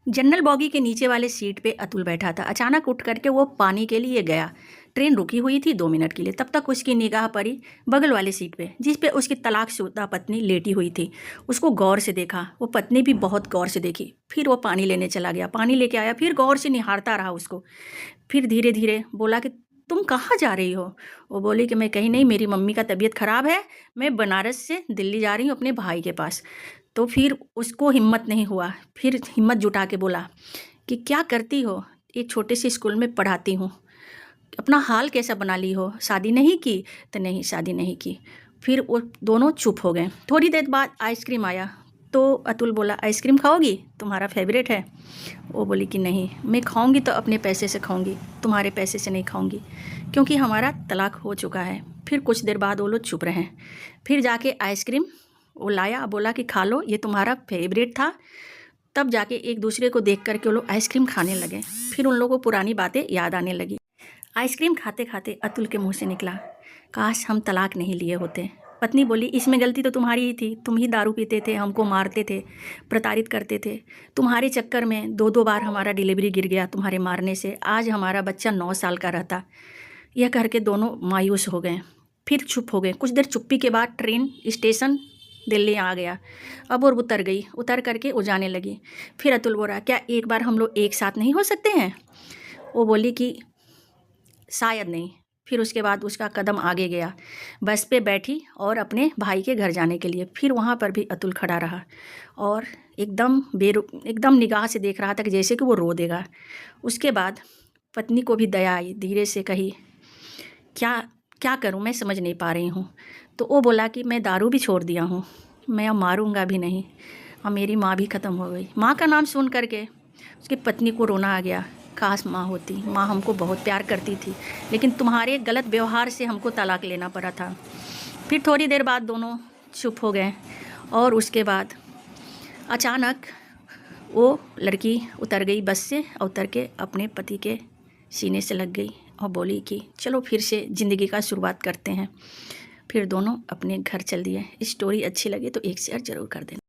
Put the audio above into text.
General boggy के नीचे वाले सीट पे अतुल बैठा था। अचानक उठ करके वो पानी के लिए गया। ट्रेन रुकी हुई थी 2 मिनट के लिए। तब तक उसकी निगाह पड़ी बगल वाले सीट पे, जिस पे उसकी तलाकशुदा पत्नी लेटी हुई थी। उसको गौर से देखा, वो पत्नी भी बहुत गौर से देखी। फिर वो पानी लेने चला गया, पानी लेके आया, फिर गौर से निहारता रहा उसको। फिर धीरे धीरे बोला कि तुम कहाँ जा रही हो? वो बोली कि मैं कहीं नहीं, मेरी मम्मी का तबीयत ख़राब है, मैं बनारस से दिल्ली जा रही हूँ अपने भाई के पास। तो फिर उसको हिम्मत नहीं हुआ, फिर हिम्मत जुटा के बोला कि क्या करती हो? एक छोटे से स्कूल में पढ़ाती हूँ। अपना हाल कैसा बना ली हो? शादी नहीं की? तो नहीं, शादी नहीं की। फिर वो दोनों चुप हो गए। थोड़ी देर बाद आइसक्रीम आया तो अतुल बोला, आइसक्रीम खाओगी? तुम्हारा फेवरेट है। वो बोली कि नहीं, मैं खाऊंगी तो अपने पैसे से खाऊंगी, तुम्हारे पैसे से नहीं खाऊंगी, क्योंकि हमारा तलाक हो चुका है। फिर कुछ देर बाद वो लोग चुप रहे। फिर जाके आइसक्रीम वो लाया, बोला कि खा लो, ये तुम्हारा फेवरेट था। तब जाके एक दूसरे को देख करके वो लोग आइसक्रीम खाने लगे। फिर उन लोगों को पुरानी बातें याद आने लगी। आइसक्रीम खाते खाते अतुल के मुंह से निकला, काश हम तलाक नहीं लिए होते। पत्नी बोली, इसमें गलती तो तुम्हारी ही थी, तुम ही दारू पीते थे, हमको मारते थे, प्रताड़ित करते थे। तुम्हारे चक्कर में 2-2 बार हमारा डिलीवरी गिर गया तुम्हारे मारने से। आज हमारा बच्चा 9 साल का रहता। यह करके दोनों मायूस हो गए। फिर चुप हो गए। कुछ देर चुप्पी के बाद ट्रेन स्टेशन दिल्ली आ गया। अब वो उतर गई। उतर करके वो जाने लगी। फिर अतुल बोला, क्या एक बार हम लोग एक साथ नहीं हो सकते हैं? वो बोली कि शायद नहीं। फिर उसके बाद उसका कदम आगे गया, बस पे बैठी और अपने भाई के घर जाने के लिए। फिर वहाँ पर भी अतुल खड़ा रहा और एकदम निगाह से देख रहा था कि जैसे कि वो रो देगा। उसके बाद पत्नी को भी दया आई, धीरे से कही, क्या क्या करूं, मैं समझ नहीं पा रही हूं। तो वो बोला कि मैं दारू भी छोड़ दिया हूं, मैं अब मारूंगा भी नहीं, और मेरी माँ भी ख़त्म हो गई। माँ का नाम सुन करके उसकी पत्नी को रोना आ गया। काश माँ होती, माँ हमको बहुत प्यार करती थी, लेकिन तुम्हारे गलत व्यवहार से हमको तलाक लेना पड़ा था। फिर थोड़ी देर बाद दोनों चुप हो गए और उसके बाद अचानक वो लड़की उतर गई बस से, और उतर के अपने पति के सीने से लग गई और बोली कि चलो फिर से ज़िंदगी का शुरुआत करते हैं। फिर दोनों अपने घर चल दिए। स्टोरी अच्छी लगी तो एक शेयर ज़रूर कर देना।